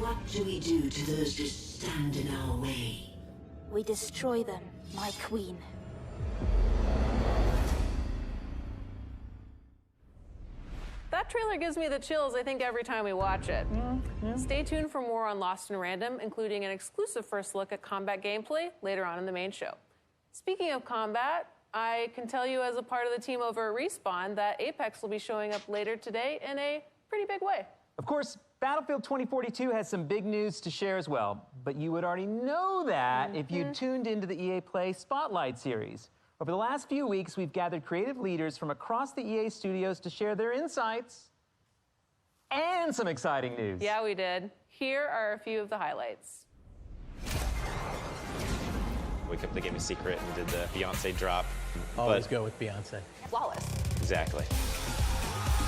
What do we do to those who stand in our way? We destroy them, my queen. That trailer gives me the chills, I think, every time we watch it. Stay tuned for more on Lost in Random, including an exclusive first look at combat gameplay later on in the main show. Speaking of combat, I can tell you as a part of the team over at Respawn that Apex will be showing up later today in a pretty big way. Of course, Battlefield 2042 has some big news to share as well, but you would already know that if you tuned into the EA Play Spotlight series. Over the last few weeks, we've gathered creative leaders from across the EA studios to share their insights and some exciting news. Yeah, we did. Here are a few of the highlights. We kept the game a secret and did the Beyonce drop. Always go with Beyonce. Flawless. Exactly.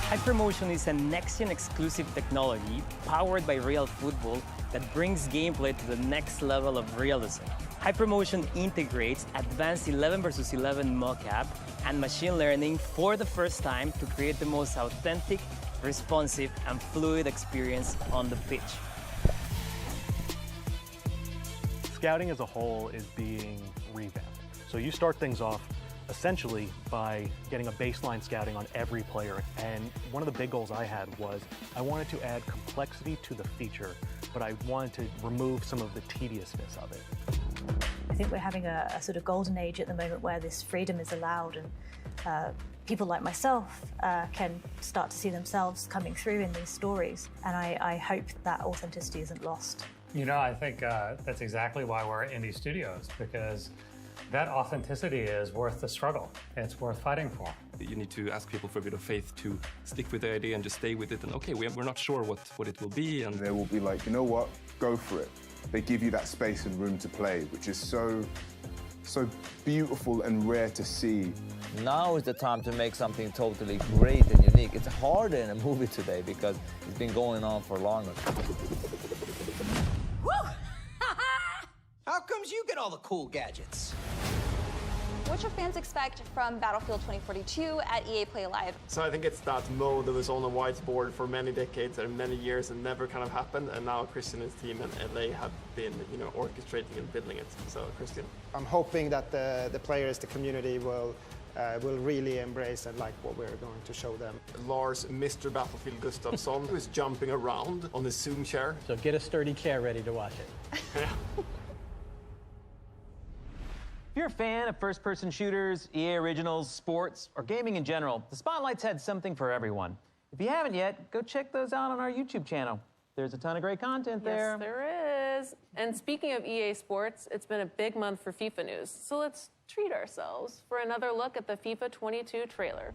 Hypermotion is a next-gen exclusive technology powered by Real Football that brings gameplay to the next level of realism. Hypermotion integrates advanced 11 versus 11 mocap and machine learning for the first time to create the most authentic, responsive, and fluid experience on the pitch. Scouting as a whole is being revamped. So you start things off essentially by getting a baseline scouting on every player. And one of the big goals I had was I wanted to add complexity to the feature, but I wanted to remove some of the tediousness of it. I think we're having a sort of golden age at the moment where this freedom is allowed, and people like myself can start to see themselves coming through in these stories. And I hope that authenticity isn't lost. You know, I think that's exactly why we're at Indie Studios, because that authenticity is worth the struggle. It's worth fighting for. You need to ask people for a bit of faith to stick with the idea and just stay with it. And okay, we're not sure what it will be. And they will be like, you know what, go for it. They give you that space and room to play, which is so beautiful and rare to see. Now is the time to make something totally great and unique. It's harder in a movie today because it's been going on for longer. How comes you get all the cool gadgets? What should fans expect from Battlefield 2042 at EA Play Live? So I think it's that mode that was on the whiteboard for many decades and many years and never kind of happened, and now Christian and his team and LA have been, orchestrating and building it. So Christian. I'm hoping that the players, the community will really embrace and like what we're going to show them. Lars, Mr. Battlefield Gustafsson, who is jumping around on his Zoom chair. So get a sturdy chair ready to watch it. If you're a fan of first-person shooters, EA Originals, sports, or gaming in general, the Spotlight's had something for everyone. If you haven't yet, go check those out on our YouTube channel. There's a ton of great content there. Yes, there is. And speaking of EA Sports, it's been a big month for FIFA news. So let's treat ourselves for another look at the FIFA 22 trailer.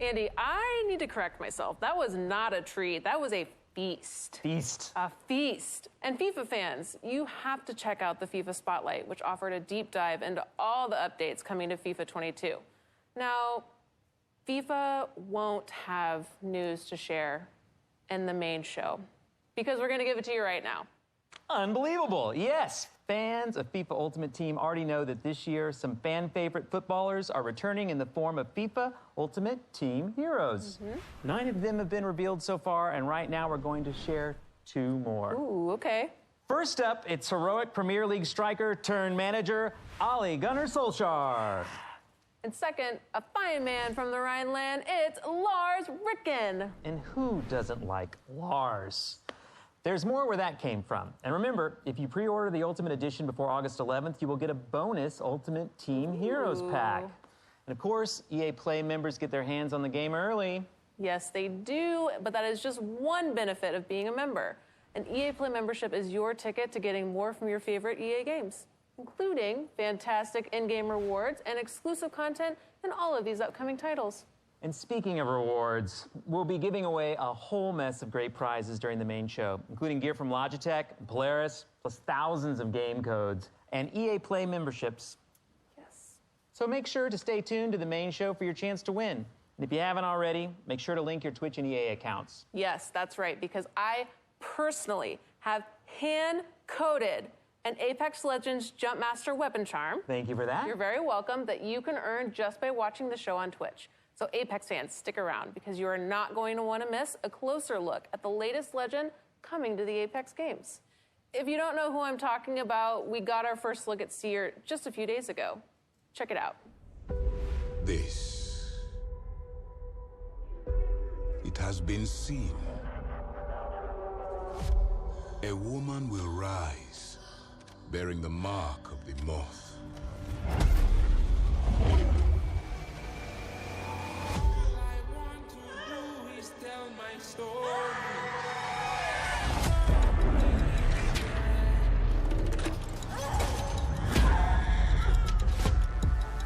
Andy, I need to correct myself. That was not a treat. That was a feast. Feast. A feast. And FIFA fans, you have to check out the FIFA Spotlight, which offered a deep dive into all the updates coming to FIFA 22. Now, FIFA won't have news to share in the main show because we're going to give it to you right now. Unbelievable. Yes, fans of FIFA Ultimate Team already know that this year some fan favorite footballers are returning in the form of FIFA Ultimate Team heroes. 9 of them have been revealed so far, and right now we're going to share 2 more. Ooh, okay. First up, it's heroic Premier League striker turned manager Ole Gunnar Solskjaer. And second, a fine man from the Rhineland, it's Lars Ricken. And who doesn't like Lars? There's more where that came from. And remember, if you pre-order the Ultimate Edition before August 11th, you will get a bonus Ultimate Team Heroes pack. And of course, EA Play members get their hands on the game early. Yes, they do, but that is just one benefit of being a member. An EA Play membership is your ticket to getting more from your favorite EA games, including fantastic in-game rewards and exclusive content in all of these upcoming titles. And speaking of rewards, we'll be giving away a whole mess of great prizes during the main show, including gear from Logitech, Polaris, plus thousands of game codes, and EA Play memberships. Yes. So make sure to stay tuned to the main show for your chance to win. And if you haven't already, make sure to link your Twitch and EA accounts. Yes, that's right, because I personally have hand-coded an Apex Legends Jumpmaster weapon charm. Thank you for that. You're very welcome, that you can earn just by watching the show on Twitch. So Apex fans, stick around because you are not going to want to miss a closer look at the latest legend coming to the Apex games. If you don't know who I'm talking about, we got our first look at Seer just a few days ago. Check it out. This. It has been seen. A woman will rise, bearing the mark of the moth.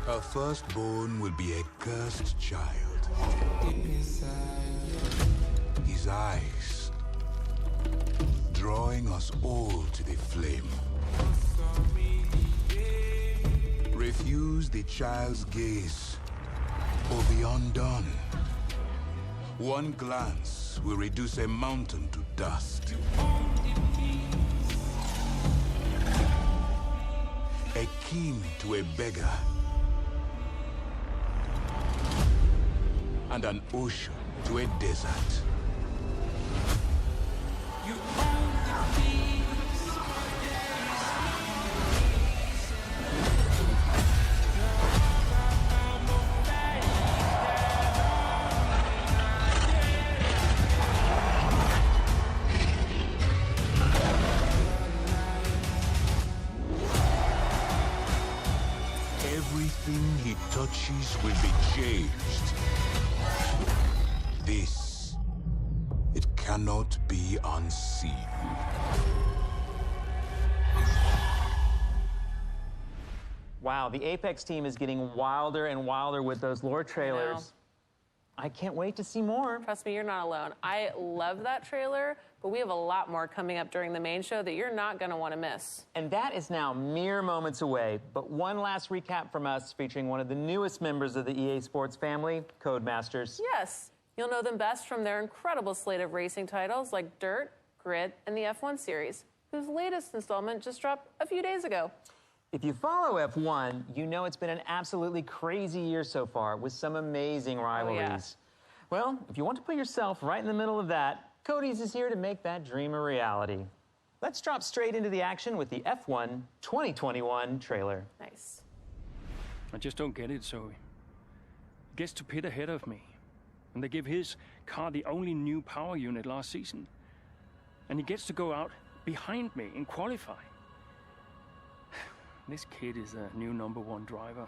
Her firstborn will be a cursed child. His eyes drawing us all to the flame. Refuse the child's gaze or be undone. One glance will reduce a mountain to dust. A king to a beggar. And an ocean to a desert. You own the peace. Everything he touches will be changed. This, it cannot be unseen. Wow, the Apex team is getting wilder and wilder with those lore trailers. I can't wait to see more. Trust me, you're not alone. I love that trailer, but we have a lot more coming up during the main show that you're not going to want to miss. And that is now mere moments away. But one last recap from us featuring one of the newest members of the EA Sports family, Codemasters. Yes. You'll know them best from their incredible slate of racing titles like Dirt, Grid, and the F1 series, whose latest installment just dropped a few days ago. If you follow F1, you know it's been an absolutely crazy year so far with some amazing rivalries. Well, if you want to put yourself right in the middle of that, Cody's is here to make that dream a reality. Let's drop straight into the action with the F1 2021 trailer. Nice. I just don't get it, Zoe. He gets to pit ahead of me. And they give his car the only new power unit last season. And he gets to go out behind me in qualifying. This kid is a new #1 driver.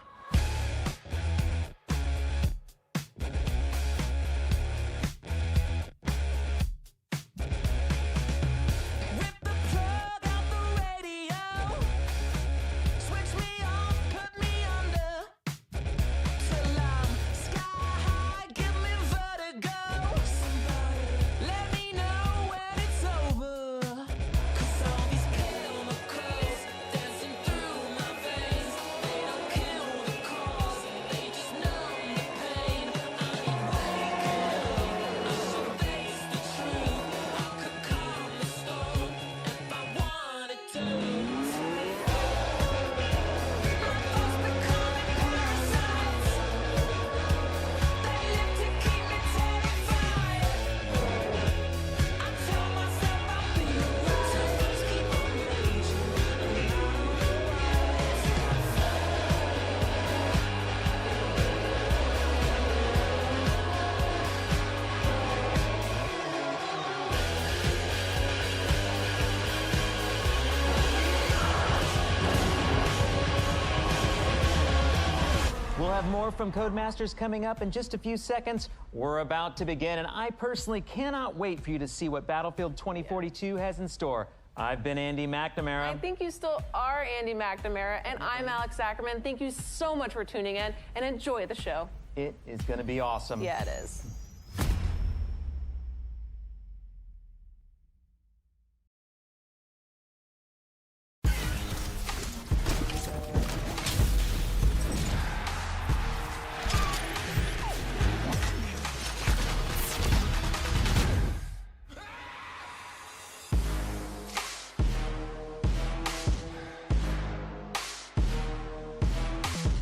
We'll have more from Codemasters coming up in just a few seconds. We're about to begin, and I personally cannot wait for you to see what Battlefield 2042 has in store. I've been Andy McNamara. I think you still are Andy McNamara, and I'm Alex Ackerman. Thank you so much for tuning in, and enjoy the show. It is going to be awesome. Yeah, it is.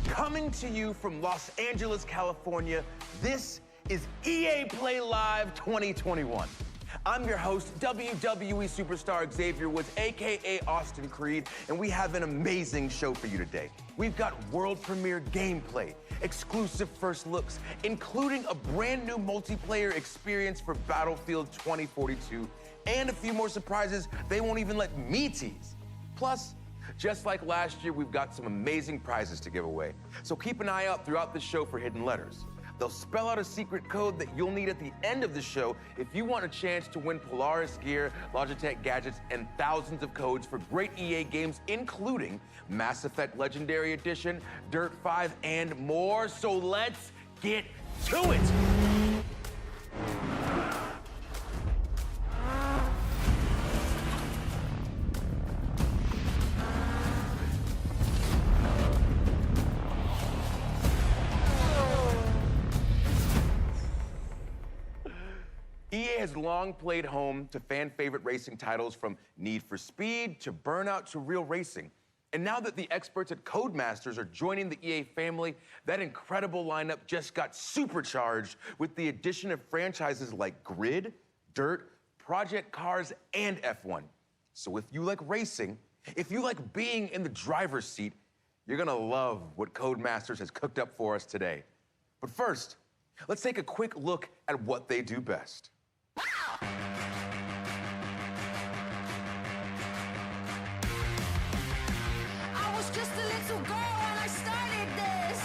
Coming to you from Los Angeles, California, this is EA Play Live 2021. I'm your host, WWE superstar Xavier Woods, aka Austin Creed, and we have an amazing show for you today. We've got world premiere gameplay, exclusive first looks, including a brand new multiplayer experience for Battlefield 2042, and a few more surprises they won't even let me tease. Plus, just like last year, we've got some amazing prizes to give away. So keep an eye out throughout the show for hidden letters. They'll spell out a secret code that you'll need at the end of the show if you want a chance to win Polaris gear, Logitech gadgets, and thousands of codes for great EA games, including Mass Effect Legendary Edition, Dirt 5, and more. So let's get to it. EA has long played home to fan-favorite racing titles from Need for Speed to Burnout to Real Racing. And now that the experts at Codemasters are joining the EA family, that incredible lineup just got supercharged with the addition of franchises like Grid, Dirt, Project Cars, and F1. So if you like racing, if you like being in the driver's seat, you're gonna love what Codemasters has cooked up for us today. But first, let's take a quick look at what they do best. I was just a little girl when I started this.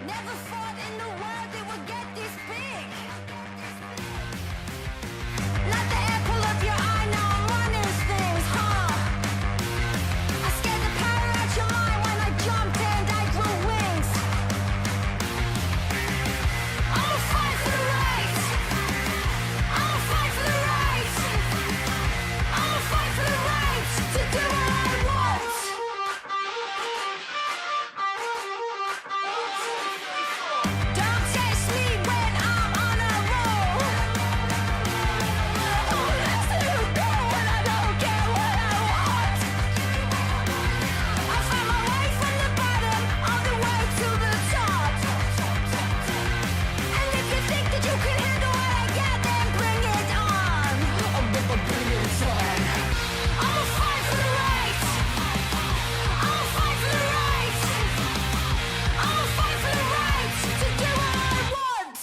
Never thought in the world it would get this big. Not the apple of your eye, now I'm running things, huh? I scared the power out your mind when I jumped and I grew wings. I'ma fight for the right. I'ma fight for the right. I'ma fight for the right to do what I want. Don't test me when I'm on a roll. Don't let you go when I don't get what I want. I found my way from the bottom all the way to the top. And if you think that you can handle what I got, then bring it on. I'm gonna bring it on. I'ma fight for the right. I'ma fight for the right. I'ma fight for the right to do what I want.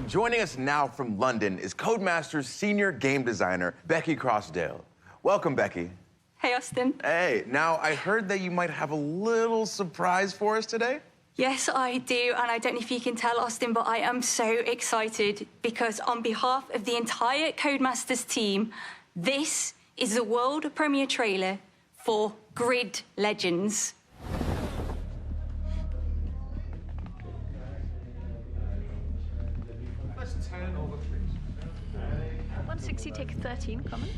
Joining us now from London is Codemasters senior game designer, Becky Crossdale. Welcome, Becky. Hey, Austin. Hey, now I heard that you might have a little surprise for us today. Yes, I do, and I don't know if you can tell, Austin, but I am so excited because on behalf of the entire Codemasters team, this is the world premiere trailer for Grid Legends. Let's turn over, please. 160, take 13, common.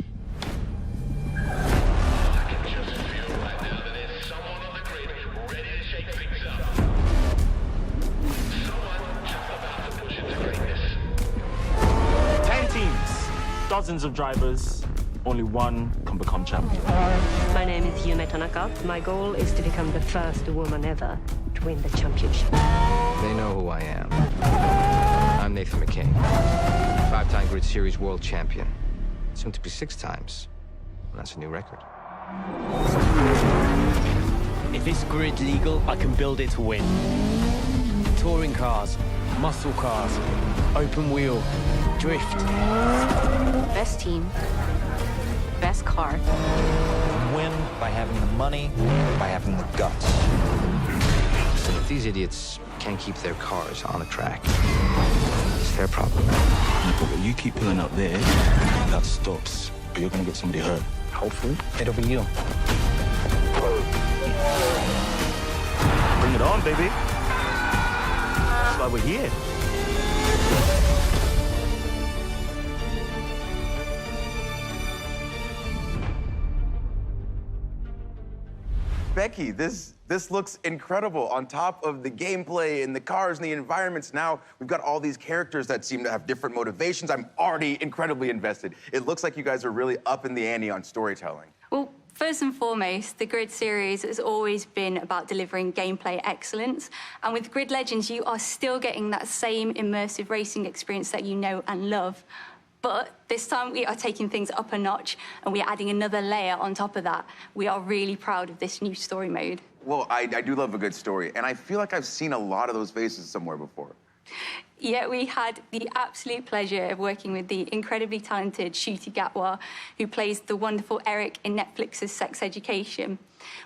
Dozens of drivers, only one can become champion. My name is Yume Tanaka. My goal is to become the first woman ever to win the championship. They know who I am. I'm Nathan McKing, 5-time Grid Series world champion. Soon to be 6 times. Well, that's a new record. If it's grid legal, I can build it to win. Touring cars, muscle cars, open wheel, drift. Best team, best car. Win by having the money or by having the guts. And if these idiots can't keep their cars on the track, it's their problem. But you keep pulling up there, that stops. But you're gonna get somebody hurt. Hopefully, it'll be you. Bring it on, baby. That's why we're here. Becky, this looks incredible. On top of the gameplay and the cars and the environments, now we've got all these characters that seem to have different motivations. I'm already incredibly invested. It looks like you guys are really upping the ante on storytelling. Well, first and foremost, the Grid series has always been about delivering gameplay excellence. And with Grid Legends, you are still getting that same immersive racing experience that you know and love. But this time we are taking things up a notch and we are adding another layer on top of that. We are really proud of this new story mode. Well, I do love a good story, and I feel like I've seen a lot of those faces somewhere before. Yeah, we had the absolute pleasure of working with the incredibly talented Ncuti Gatwa, who plays the wonderful Eric in Netflix's Sex Education.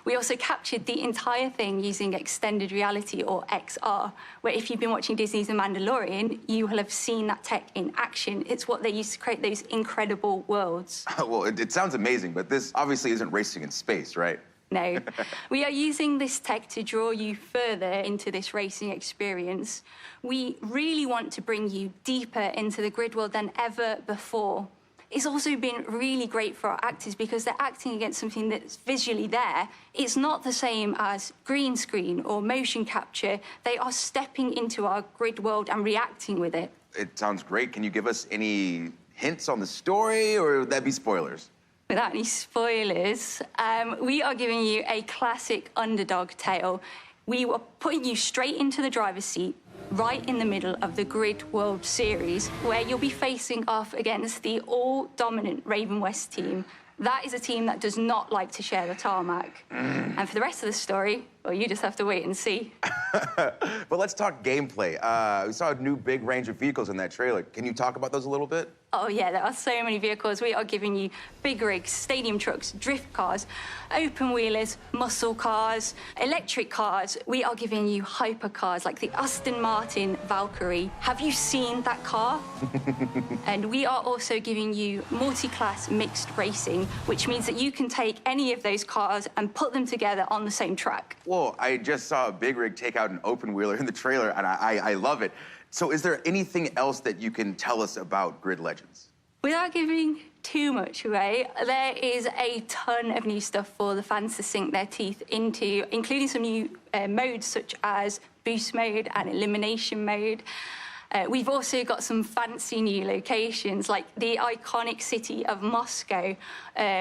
We also captured the entire thing using extended reality, or XR, where if you've been watching Disney's The Mandalorian, you will have seen that tech in action. It's what they used to create those incredible worlds. Well, it sounds amazing, but this obviously isn't racing in space, right? No. We are using this tech to draw you further into this racing experience. We really want to bring you deeper into the Grid world than ever before. It's also been really great for our actors because they're acting against something that's visually there. It's not the same as green screen or motion capture. They are stepping into our Grid world and reacting with it. It sounds great. Can you give us any hints on the story, or would that be spoilers? Without any spoilers, we are giving you a classic underdog tale. We are putting you straight into the driver's seat, right in the middle of the Grid World Series, where you'll be facing off against the all-dominant Raven West team. That is a team that does not like to share the tarmac. And for the rest of the story, well, you just have to wait and see. But let's talk gameplay. We saw a new big range of vehicles in that trailer. Can you talk about those a little bit? Oh, yeah, there are so many vehicles. We are giving you big rigs, stadium trucks, drift cars, open wheelers, muscle cars, electric cars. We are giving you hypercars like the Aston Martin Valkyrie. Have you seen that car? And we are also giving you multi-class mixed racing, which means that you can take any of those cars and put them together on the same track. Whoa, I just saw a big rig take out an open wheeler in the trailer, and I love it. So is there anything else that you can tell us about Grid Legends? Without giving too much away, there is a ton of new stuff for the fans to sink their teeth into, including some new modes such as boost mode and elimination mode. We've also got some fancy new locations, like the iconic city of Moscow.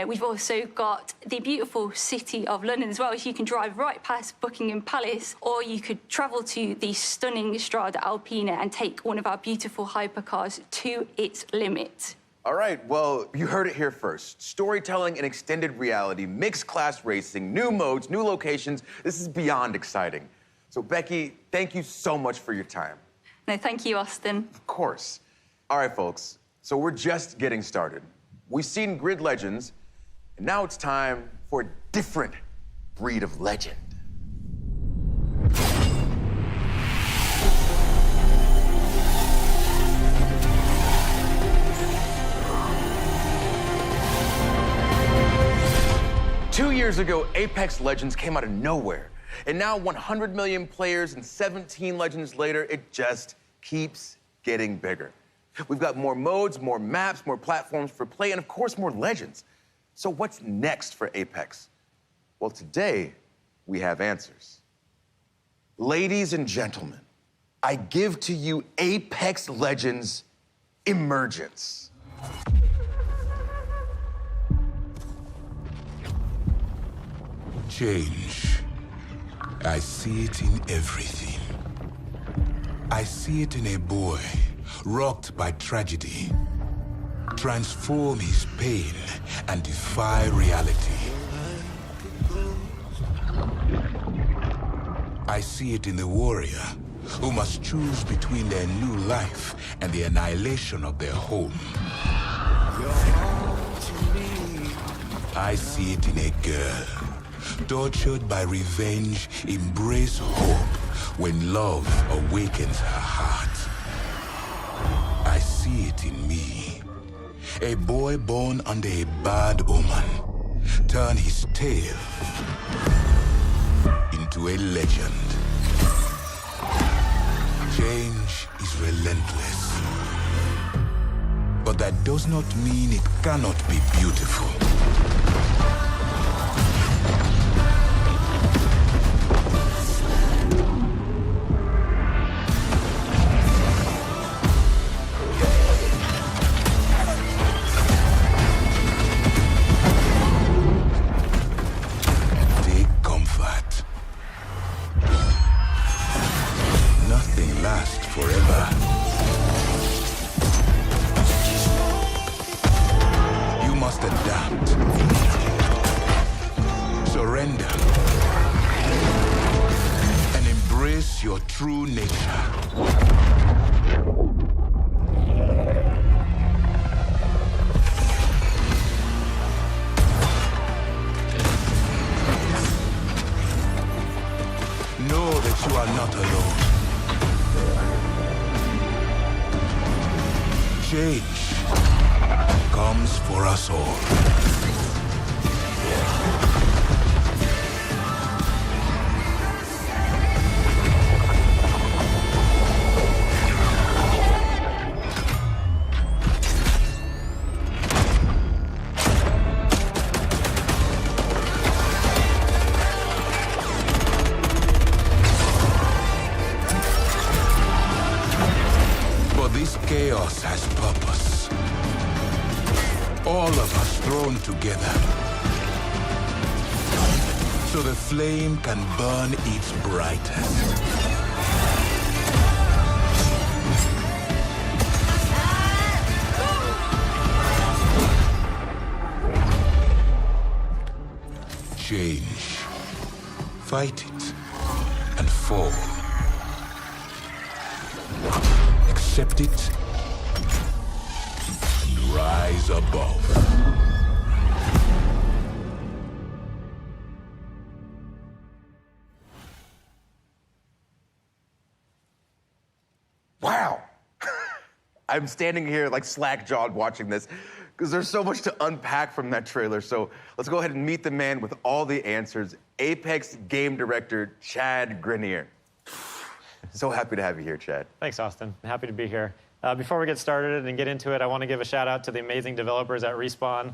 We've also got the beautiful city of London as well, so you can drive right past Buckingham Palace, or you could travel to the stunning Strada Alpina and take one of our beautiful hypercars to its limit. All right, well, you heard it here first. Storytelling and extended reality, mixed class racing, new modes, new locations. This is beyond exciting. So, Becky, thank you so much for your time. No, thank you, Austin. Of course. All right, folks, so we're just getting started. We've seen Grid Legends, and now it's time for a different breed of legend. Two years ago, Apex Legends came out of nowhere. And now 100 million players and 17 Legends later, it just keeps getting bigger. We've got more modes, more maps, more platforms for play, and of course, more Legends. So what's next for Apex? Well, today, we have answers. Ladies and gentlemen, I give to you Apex Legends Emergence. Change. I see it in everything. I see it in a boy rocked by tragedy, transform his pain and defy reality. I see it in the warrior who must choose between their new life and the annihilation of their home. I see it in a girl. Tortured by revenge, embrace hope when love awakens her heart. I see it in me. A boy born under a bad omen turn his tale into a legend. Change is relentless. But that does not mean it cannot be beautiful. Take comfort. Nothing lasts forever. You must adapt. Surrender. And embrace your true nature. Know that you are not alone. Change comes for us all. For this chaos has purpose. All of us thrown together. So the flame can burn its brightest. Change. Fight it and fall. Accept it and rise above. Wow. I'm standing here like slack-jawed watching this because there's so much to unpack from that trailer. So let's go ahead and meet the man with all the answers, Apex game director Chad Grenier. So happy to have you here, Chad. Thanks, Austin. Happy to be here. Before we get started and get into it, I want to give a shout out to the amazing developers at Respawn.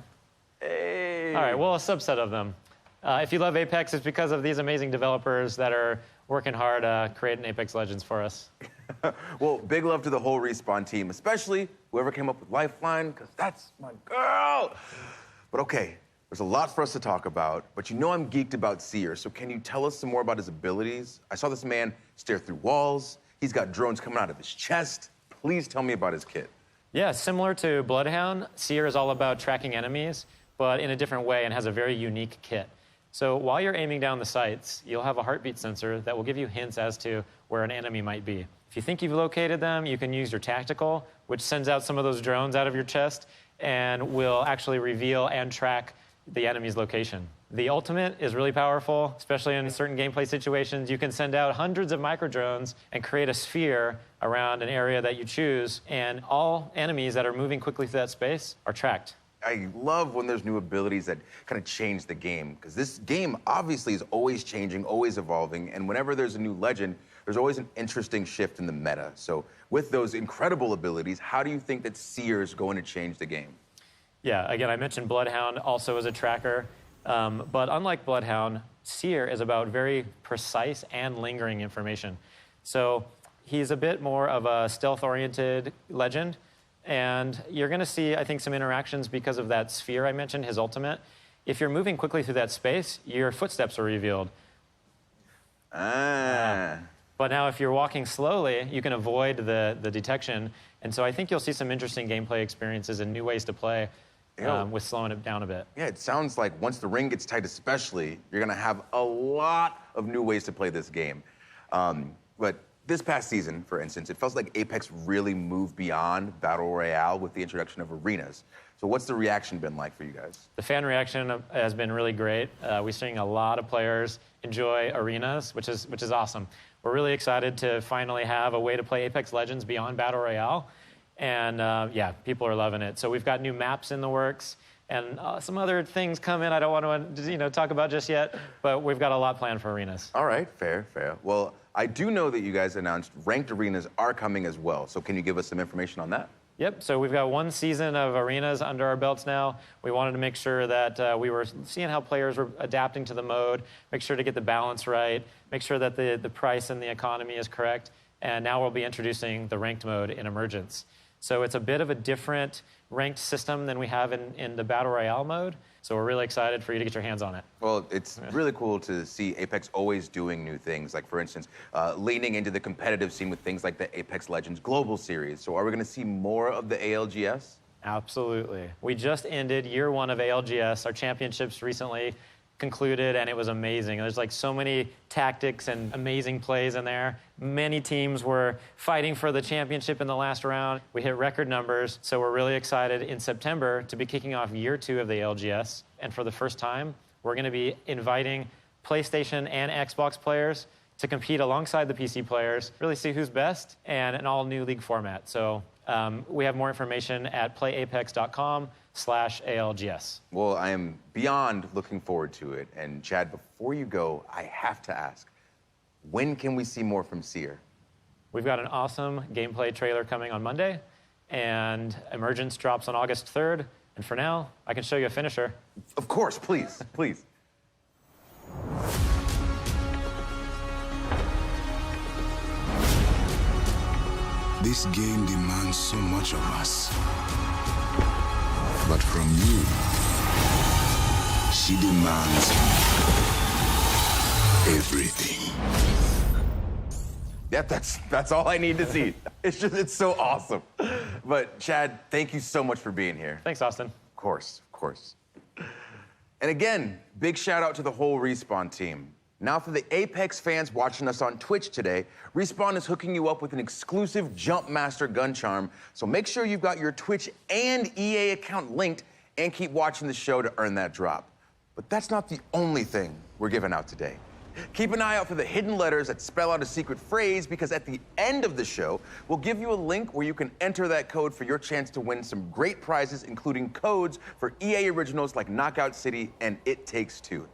Hey. All right, well, a subset of them. If you love Apex, it's because of these amazing developers that are working hard creating Apex Legends for us. Well, big love to the whole Respawn team, especially whoever came up with Lifeline, because that's my girl. But okay, there's a lot for us to talk about, but you know I'm geeked about Seer, so can you tell us some more about his abilities? I saw this man stare through walls. He's got drones coming out of his chest. Please tell me about his kit. Yeah, similar to Bloodhound, Seer is all about tracking enemies, but in a different way and has a very unique kit. So while you're aiming down the sights, you'll have a heartbeat sensor that will give you hints as to where an enemy might be. If you think you've located them, you can use your tactical, which sends out some of those drones out of your chest and will actually reveal and track the enemy's location. The ultimate is really powerful, especially in certain gameplay situations. You can send out hundreds of micro drones and create a sphere around an area that you choose, and all enemies that are moving quickly through that space are tracked. I love when there's new abilities that kind of change the game, because this game obviously is always changing, always evolving, and whenever there's a new legend, there's always an interesting shift in the meta. So with those incredible abilities, how do you think that Seer is going to change the game? Yeah, again, I mentioned Bloodhound also as a tracker, but unlike Bloodhound, Seer is about very precise and lingering information. So he's a bit more of a stealth-oriented legend, and you're going to see, I think, some interactions because of that sphere I mentioned, his ultimate. If you're moving quickly through that space, your footsteps are revealed. But now if you're walking slowly, you can avoid the detection. And so I think you'll see some interesting gameplay experiences and new ways to play with slowing it down a bit. Yeah, it sounds like once the ring gets tight especially, you're going to have a lot of new ways to play this game. But this past season, for instance, it felt like Apex really moved beyond Battle Royale with the introduction of arenas. So what's the reaction been like for you guys? The fan reaction has been really great. We're seeing a lot of players enjoy arenas, which is awesome. We're really excited to finally have a way to play Apex Legends beyond Battle Royale. And yeah, people are loving it. So we've got new maps in the works and some other things coming I don't want to talk about just yet, but we've got a lot planned for arenas. All right, fair. Well, I do know that you guys announced ranked arenas are coming as well. So can you give us some information on that? Yep, so we've got one season of arenas under our belts now. We wanted to make sure that we were seeing how players were adapting to the mode, make sure to get the balance right, make sure that the price and the economy is correct. And now we'll be introducing the ranked mode in Emergence. So it's a bit of a different ranked system than we have in the Battle Royale mode. So we're really excited for you to get your hands on it. Well, it's really cool to see Apex always doing new things. Like, for instance, leaning into the competitive scene with things like the Apex Legends Global Series. So are we going to see more of the ALGS? Absolutely. We just ended year 1 of ALGS. Our championships recently concluded, and it was amazing. There's like so many tactics and amazing plays in there. Many teams were fighting for the championship in the last round. We hit record numbers, so we're really excited in September to be kicking off year 2 of the ALGS. And for the first time, we're going to be inviting PlayStation and Xbox players to compete alongside the PC players, really see who's best, and an all-new league format. So we have more information at playapex.com/ALGS. Well, I am beyond looking forward to it. And Chad, before you go, I have to ask, when can we see more from Seer? We've got an awesome gameplay trailer coming on Monday, and Emergence drops on August 3rd. And for now, I can show you a finisher. Of course, please, please. This game demands so much of us. But from you, she demands everything. Yeah, that's all I need to see. It's so awesome. But Chad, thank you so much for being here. Thanks, Austin. Of course. And again, big shout out to the whole Respawn team. Now for the Apex fans watching us on Twitch today, Respawn is hooking you up with an exclusive Jumpmaster gun charm, so make sure you've got your Twitch and EA account linked and keep watching the show to earn that drop. But that's not the only thing we're giving out today. Keep an eye out for the hidden letters that spell out a secret phrase, because at the end of the show, we'll give you a link where you can enter that code for your chance to win some great prizes, including codes for EA originals like Knockout City and It Takes Two.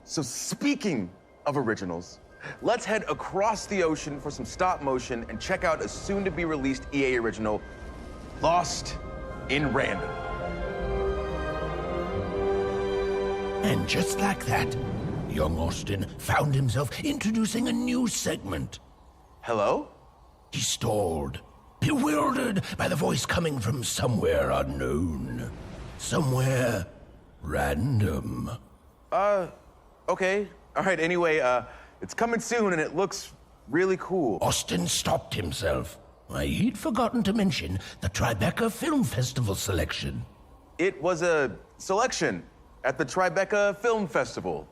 So speaking of originals, let's head across the ocean for some stop motion and check out a soon-to-be-released EA original, Lost in Random. And just like that, young Austin found himself introducing a new segment. Hello? He stalled, bewildered by the voice coming from somewhere unknown. Somewhere random. Okay. All right, anyway, it's coming soon and it looks really cool. Austin stopped himself. Why, he'd forgotten to mention the Tribeca Film Festival selection. It was a selection at the Tribeca Film Festival.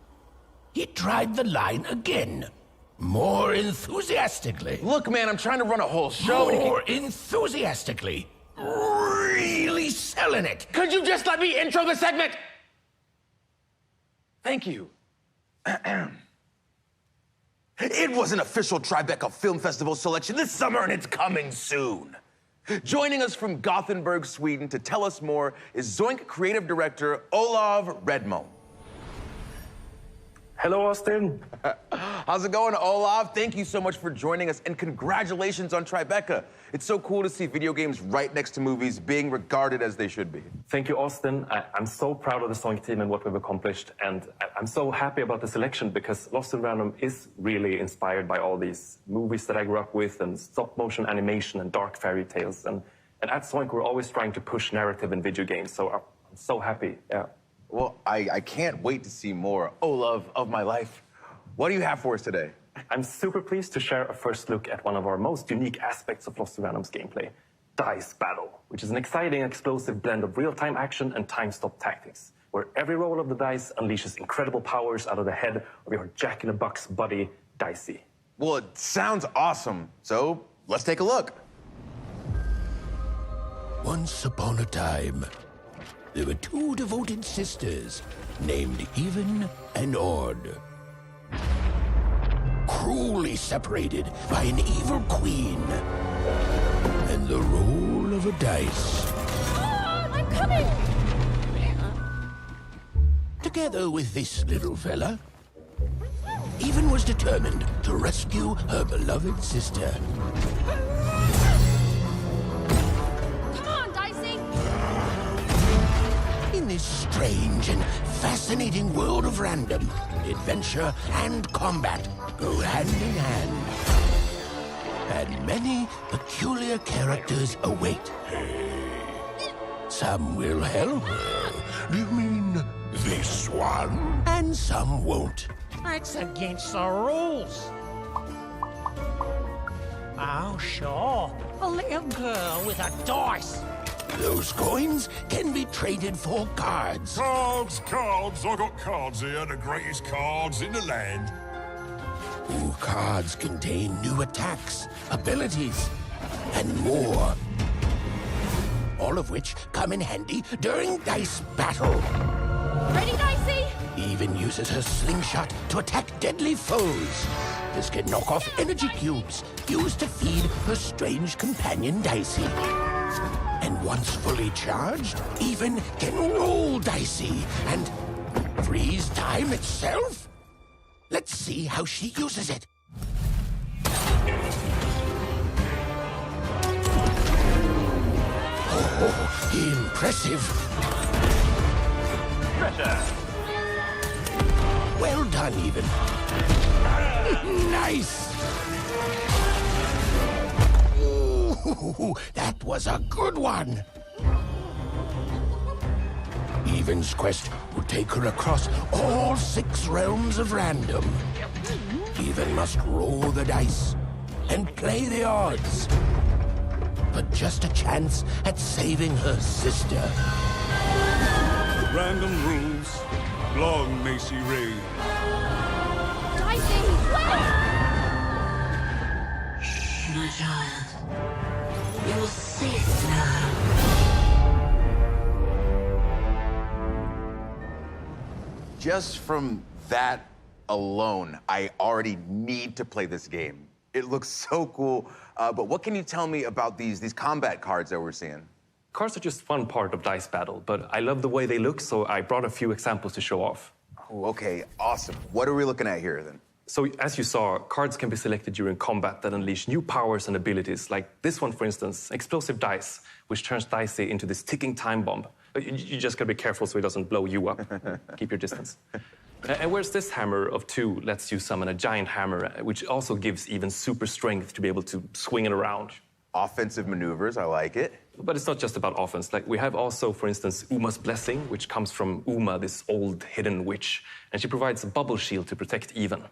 He tried the line again, more enthusiastically. Look, man, I'm trying to run a whole show. More enthusiastically. Really selling it. Could you just let me intro the segment? Thank you. It was an official Tribeca Film Festival selection this summer, and it's coming soon. Joining us from Gothenburg, Sweden to tell us more is Zoink creative director Olav Redmo. Hello, Austin. How's it going, Olav? Thank you so much for joining us, and congratulations on Tribeca. It's so cool to see video games right next to movies being regarded as they should be. Thank you, Austin. I'm so proud of the Zoink team and what we've accomplished, and I'm so happy about the selection because Lost in Random is really inspired by all these movies that I grew up with, and stop-motion animation and dark fairy tales. And at Zoink, we're always trying to push narrative in video games, so I'm so happy, yeah. Well, I can't wait to see more. Olav of my life. What do you have for us today? I'm super pleased to share a first look at one of our most unique aspects of Lost in Random's gameplay, Dice Battle, which is an exciting, explosive blend of real-time action and time-stop tactics, where every roll of the dice unleashes incredible powers out of the head of your jack-in-a-box buddy, Dicey. Well, it sounds awesome, so let's take a look. Once upon a time, there were two devoted sisters named Even and Ord. Cruelly separated by an evil queen and the roll of a dice. I'm coming! Together with this little fella, Even was determined to rescue her beloved sister. Come on, Dicey! In this strange and fascinating world of random, adventure and combat go hand in hand. And many peculiar characters await. Some will help her. Do you mean this one? And some won't. That's against the rules. Oh, sure. A little girl with a dice. Those coins can be traded for cards. Cards, cards. I got cards here, the greatest cards in the land. Ooh, cards contain new attacks, abilities, and more. All of which come in handy during dice battle. Ready, Dicey? Even uses her slingshot to attack deadly foes. This can knock off energy cubes used to feed her strange companion Dicey. And once fully charged, Even can roll Dicey and freeze time itself. Let's see how she uses it. Oh, impressive. Pressure. Well done, Even. Nice. Ooh, that was a good one. Even's quest will take her across all 6 realms of random. Even must roll the dice and play the odds. But just a chance at saving her sister. Random rules. Long may she reign. Dicey, wait! My child, your sister. Just from that alone, I already need to play this game. It looks so cool. But what can you tell me about these combat cards that we're seeing? Cards are just one part of dice battle, but I love the way they look, so I brought a few examples to show off. Oh, okay, awesome. What are we looking at here, then? So, as you saw, cards can be selected during combat that unleash new powers and abilities, like this one, for instance, Explosive Dice, which turns Dicey into this ticking time bomb. You just gotta be careful so it doesn't blow you up. Keep your distance. And whereas this hammer of 2 lets you summon a giant hammer, which also gives Even super strength to be able to swing it around. Offensive maneuvers, I like it. But it's not just about offense. Like, we have also, for instance, Uma's Blessing, which comes from Uma, this old hidden witch. And she provides a bubble shield to protect Even.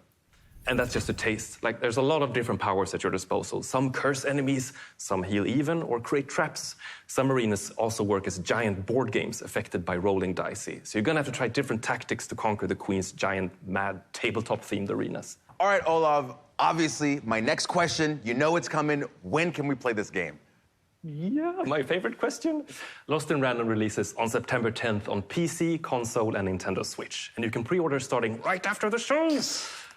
And that's just a taste. Like, there's a lot of different powers at your disposal. Some curse enemies, some heal Even, or create traps. Some arenas also work as giant board games affected by rolling dicey. So you're gonna have to try different tactics to conquer the Queen's giant, mad, tabletop-themed arenas. All right, Olav, obviously, my next question, you know it's coming. When can we play this game? Yeah, my favorite question. Lost in Random releases on September 10th on PC, console, and Nintendo Switch. And you can pre-order starting right after the show.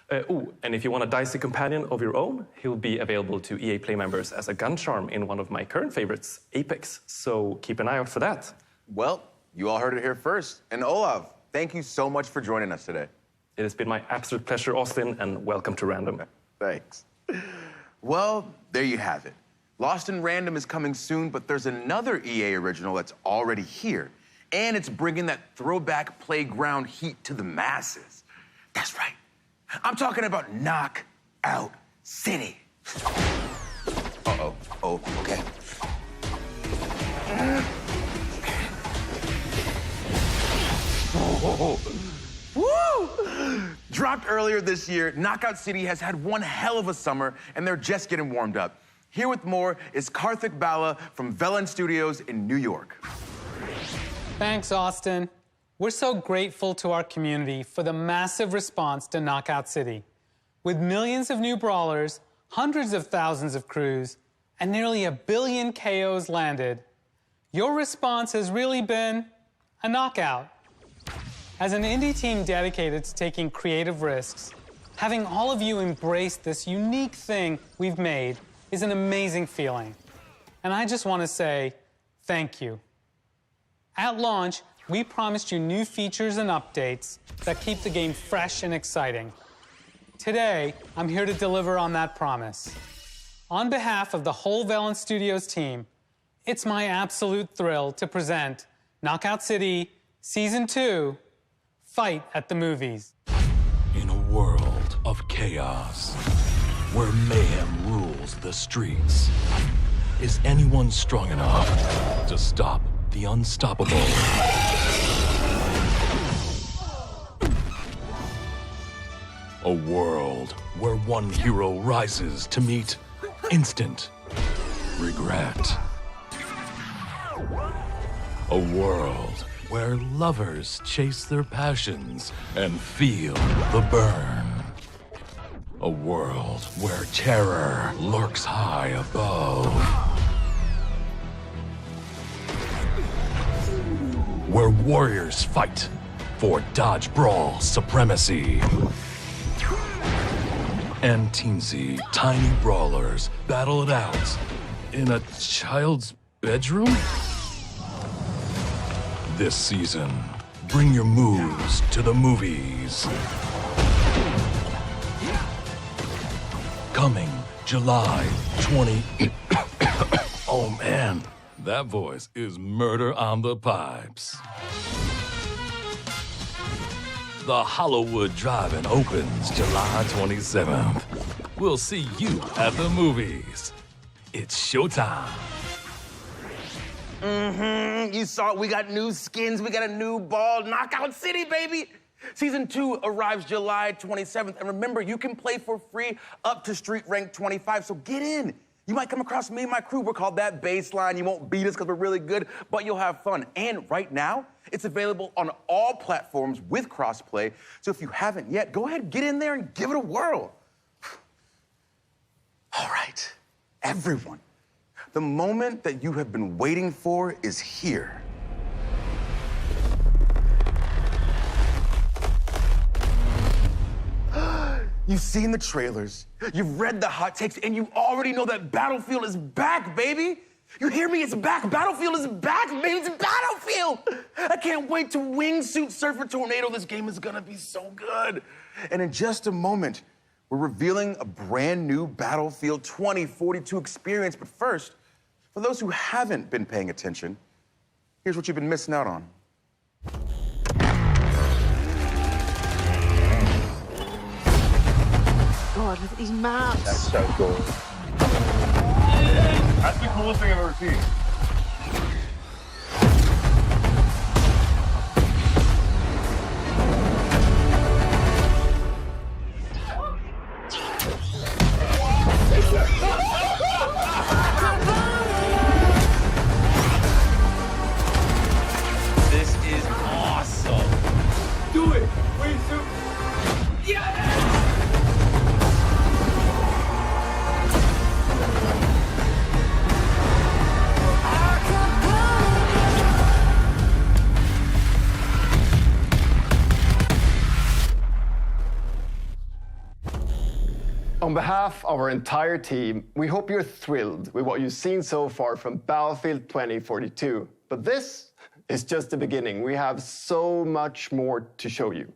And if you want a dicey companion of your own, he'll be available to EA Play members as a gun charm in one of my current favorites, Apex. So keep an eye out for that. Well, you all heard it here first. And Olav, thank you so much for joining us today. It has been my absolute pleasure, Austin, and welcome to Random. Thanks. Well, there you have it. Lost in Random is coming soon, but there's another EA original that's already here. And it's bringing that throwback playground heat to the masses. That's right. I'm talking about Knockout City. Uh-oh. Oh, okay. Oh. Woo! Dropped earlier this year, Knockout City has had one hell of a summer, and they're just getting warmed up. Here with more is Karthik Bala from Velen Studios in New York. Thanks, Austin. We're so grateful to our community for the massive response to Knockout City. With millions of new brawlers, hundreds of thousands of crews, and nearly 1 billion KOs landed, your response has really been a knockout. As an indie team dedicated to taking creative risks, having all of you embrace this unique thing we've made is an amazing feeling. And I just want to say thank you. At launch, we promised you new features and updates that keep the game fresh and exciting. Today, I'm here to deliver on that promise. On behalf of the whole Velan Studios team, it's my absolute thrill to present Knockout City Season 2, Fight at the Movies. In a world of chaos, where mayhem rules the streets, is anyone strong enough to stop the unstoppable? A world where one hero rises to meet instant regret. A world where lovers chase their passions and feel the burn. A world where terror lurks high above. Where warriors fight for dodge brawl supremacy. And teensy tiny brawlers battle it out in a child's bedroom? This season, bring your moves to the movies. Coming July 20... Oh man, that voice is murder on the pipes. The Hollywood Drive-In opens July 27th. We'll see you at the movies. It's showtime. You saw it. We got new skins. We got a new ball. Knockout City, baby. Season 2 arrives July 27th. And remember, you can play for free up to Street Rank 25, so get in. You might come across me and my crew. We're called That Baseline. You won't beat us because we're really good, but you'll have fun. And right now, it's available on all platforms with crossplay. So if you haven't yet, go ahead, get in there and give it a whirl. All right, everyone. The moment that you have been waiting for is here. You've seen the trailers, you've read the hot takes, and you already know that Battlefield is back, baby. You hear me? It's back. Battlefield is back, baby. It's Battlefield. I can't wait to wingsuit surf a tornado. This game is gonna be so good. And in just a moment, we're revealing a brand new Battlefield 2042 experience. But first, for those who haven't been paying attention, here's what you've been missing out on. God, look at these maps. That's so cool. That's the coolest thing I've ever seen. This is awesome. Do it. Wait, so... Yeah! On behalf of our entire team, we hope you're thrilled with what you've seen so far from Battlefield 2042. But this is just the beginning. We have so much more to show you.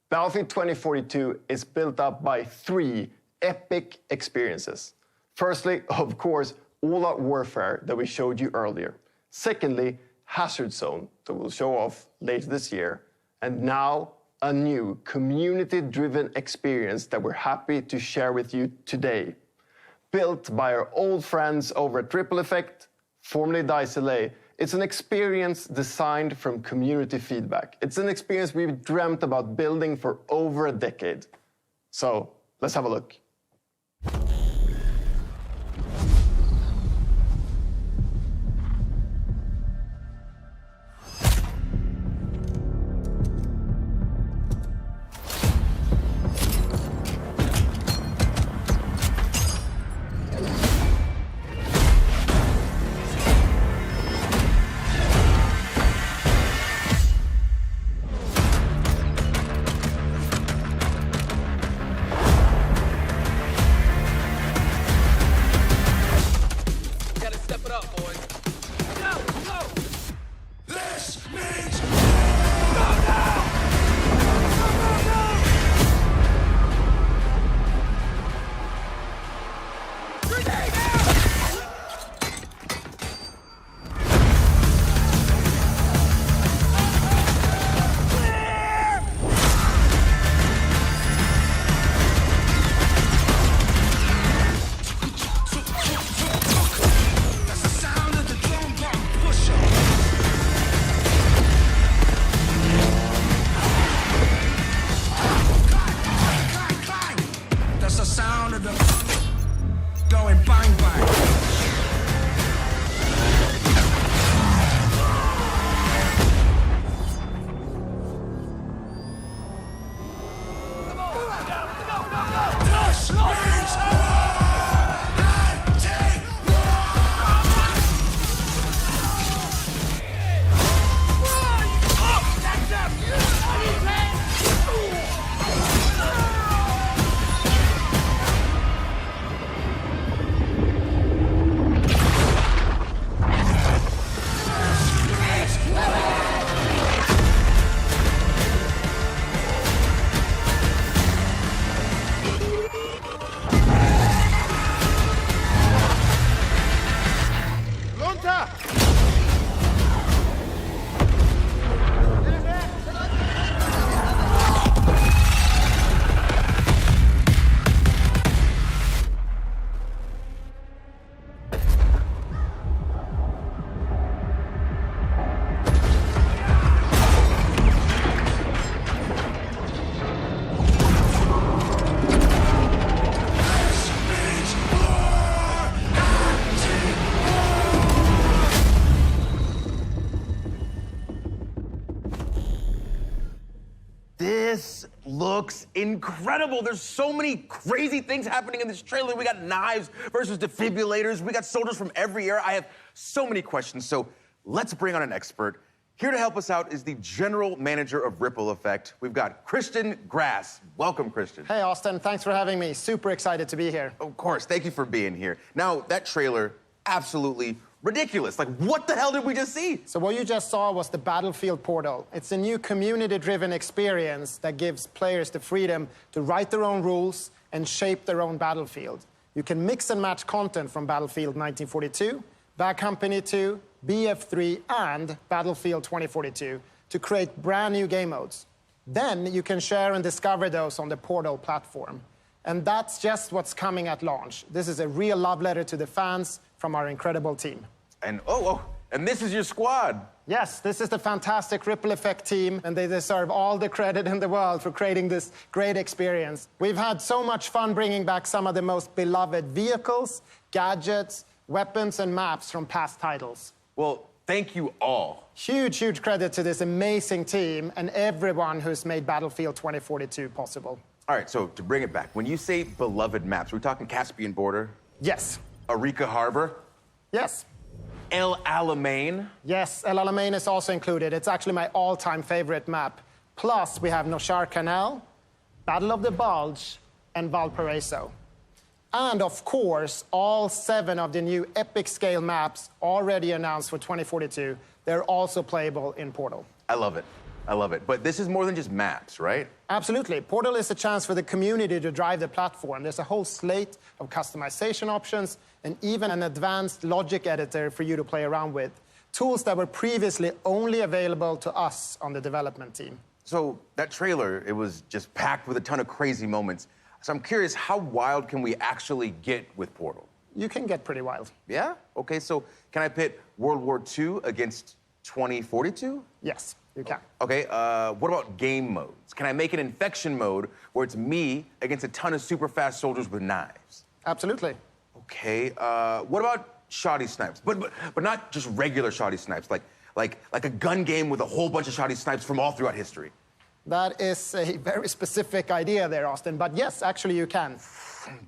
Battlefield 2042 is built up by 3 epic experiences. Firstly, of course, all-out warfare that we showed you earlier. Secondly, Hazard Zone that we'll show off later this year. And now, a new community-driven experience that we're happy to share with you today. Built by our old friends over at Triple Effect, formerly DICE LA, it's an experience designed from community feedback. It's an experience we've dreamt about building for over a decade. So, let's have a look. looks incredible. There's so many crazy things happening in this trailer. We got knives versus defibrillators. We got soldiers from every era. I have so many questions, so let's bring on an expert. Here to help us out is the general manager of Ripple Effect. We've got Christian Grass. Welcome, Christian. Hey, Austin. Thanks for having me. Super excited to be here. Of course. Thank you for being here. Now, that trailer, absolutely ridiculous. Like, what the hell did we just see? So what you just saw was the Battlefield Portal. It's a new community-driven experience that gives players the freedom to write their own rules and shape their own battlefield. You can mix and match content from Battlefield 1942, Bad Company 2, BF3, and Battlefield 2042 to create brand new game modes. Then you can share and discover those on the Portal platform. And that's just what's coming at launch. This is a real love letter to the fans from our incredible team. And and this is your squad. Yes, this is the fantastic Ripple Effect team, and they deserve all the credit in the world for creating this great experience. We've had so much fun bringing back some of the most beloved vehicles, gadgets, weapons, and maps from past titles. Well, thank you all. Huge, huge credit to this amazing team and everyone who's made Battlefield 2042 possible. All right, so to bring it back, when you say beloved maps, we're talking Caspian Border? Yes. Arica Harbor? Yes. El Alamein? Yes, El Alamein is also included. It's actually my all-time favorite map. Plus, we have Noshar Canal, Battle of the Bulge, and Valparaiso. And, of course, all 7 of the new epic-scale maps already announced for 2042, they're also playable in Portal. I love it. I love it. But this is more than just maps, right? Absolutely. Portal is a chance for the community to drive the platform. There's a whole slate of customization options and even an advanced logic editor for you to play around with. Tools that were previously only available to us on the development team. So that trailer, it was just packed with a ton of crazy moments. So I'm curious, how wild can we actually get with Portal? You can get pretty wild. Yeah? Okay, so can I pit World War II against 2042? Yes. You can. Okay, what about game modes? Can I make an infection mode where it's me against a ton of super fast soldiers with knives? Absolutely. Okay, what about shoddy snipes? But not just regular shoddy snipes, like a gun game with a whole bunch of shoddy snipes from all throughout history. That is a very specific idea there, Austin, but yes, actually you can.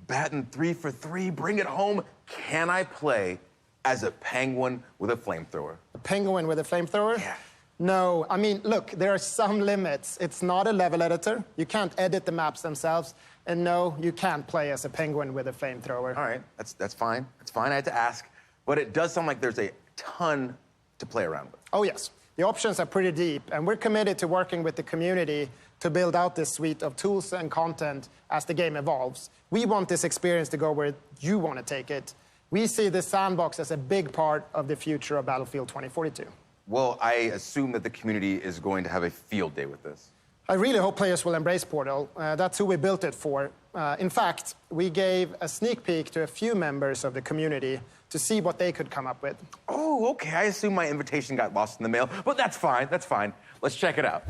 Batting 3 for 3, bring it home. Can I play as a penguin with a flamethrower? A penguin with a flamethrower? Yeah. No, I mean, look, there are some limits. It's not a level editor. You can't edit the maps themselves. And no, you can't play as a penguin with a flamethrower. All right, that's fine. That's fine, I had to ask. But it does sound like there's a ton to play around with. Oh, yes. The options are pretty deep, and we're committed to working with the community to build out this suite of tools and content as the game evolves. We want this experience to go where you want to take it. We see the sandbox as a big part of the future of Battlefield 2042. Well, I assume that the community is going to have a field day with this. I really hope players will embrace Portal. That's who we built it for. In fact, we gave a sneak peek to a few members of the community to see what they could come up with. Oh, okay. I assume my invitation got lost in the mail, but that's fine. That's fine. Let's check it out.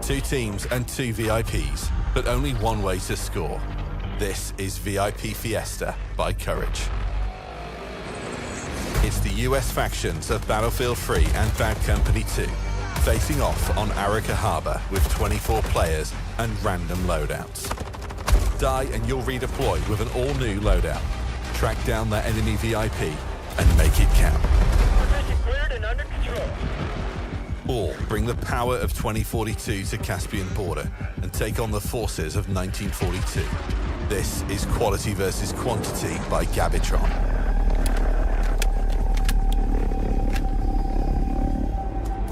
2 teams and 2 VIPs, but only one way to score. This is VIP Fiesta by Courage. It's the US factions of Battlefield 3 and Bad Company 2, facing off on Arica Harbor with 24 players and random loadouts. Die and you'll redeploy with an all-new loadout. Track down that enemy VIP and make it count. Position cleared and under control. Or bring the power of 2042 to Caspian Border and take on the forces of 1942. This is Quality versus Quantity by Gabitron.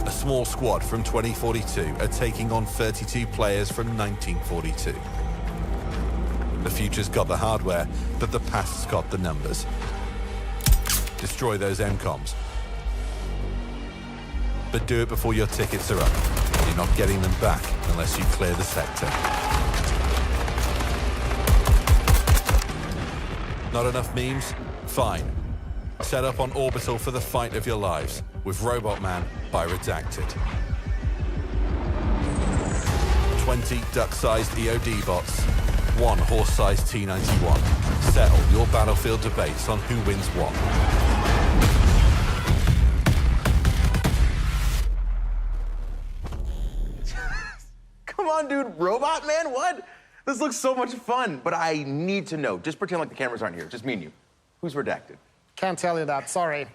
A small squad from 2042 are taking on 32 players from 1942. The future's got the hardware, but the past's got the numbers. Destroy those MCOMs. But do it before your tickets are up. You're not getting them back unless you clear the sector. Not enough memes? Fine. Set up on Orbital for the fight of your lives with Robot Man by Redacted. 20 duck-sized EOD bots, 1 horse-sized T-91. Settle your Battlefield debates on who wins what. Come on, on, dude. Robot Man, what? This looks so much fun, but I need to know. Just pretend like the cameras aren't here. Just me and you. Who's redacted? Can't tell you that, sorry.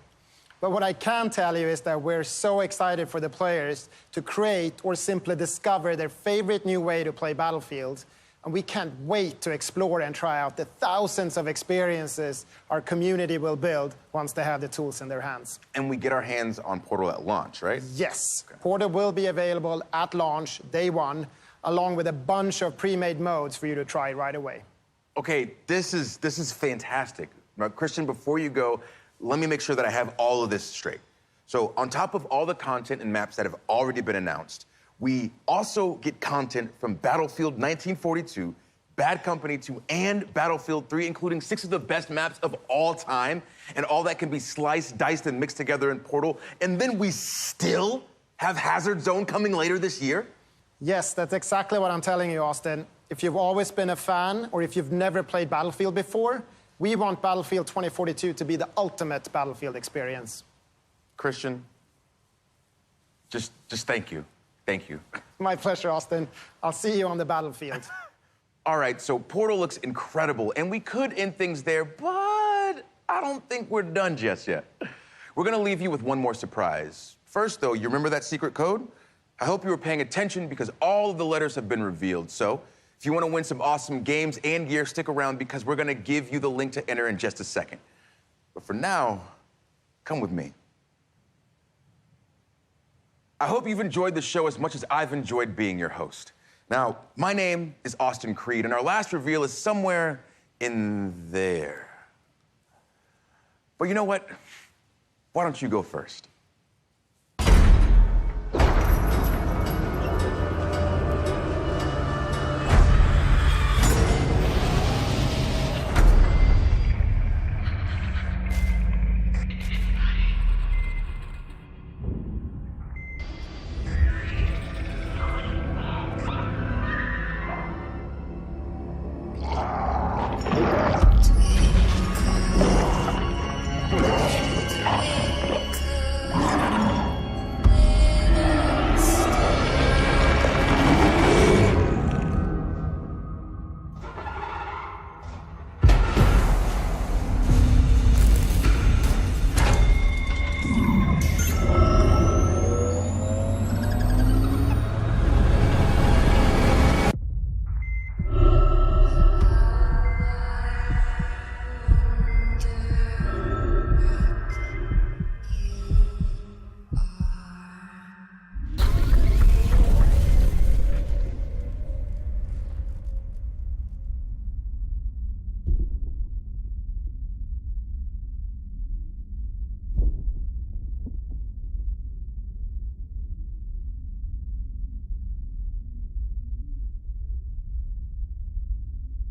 But what I can tell you is that we're so excited for the players to create or simply discover their favorite new way to play Battlefield. And we can't wait to explore and try out the thousands of experiences our community will build once they have the tools in their hands. And we get our hands on Portal at launch, right? Yes. Okay. Portal will be available at launch, day one, along with a bunch of pre-made modes for you to try right away. Okay, this is fantastic. Now, Christian, before you go, let me make sure that I have all of this straight. So on top of all the content and maps that have already been announced, we also get content from Battlefield 1942, Bad Company 2, and Battlefield 3, including 6 of the best maps of all time. And all that can be sliced, diced, and mixed together in Portal. And then we still have Hazard Zone coming later this year? Yes, that's exactly what I'm telling you, Austin. If you've always been a fan, or if you've never played Battlefield before, we want Battlefield 2042 to be the ultimate Battlefield experience. Christian, just thank you. Thank you. My pleasure, Austin. I'll see you on the battlefield. All right, so Portal looks incredible, and we could end things there, but I don't think we're done just yet. We're gonna leave you with one more surprise. First, though, you remember that secret code? I hope you were paying attention because all of the letters have been revealed. So if you want to win some awesome games and gear, stick around because we're going to give you the link to enter in just a second. But for now, come with me. I hope you've enjoyed the show as much as I've enjoyed being your host. Now, my name is Austin Creed, and our last reveal is somewhere in there. But you know what? Why don't you go first?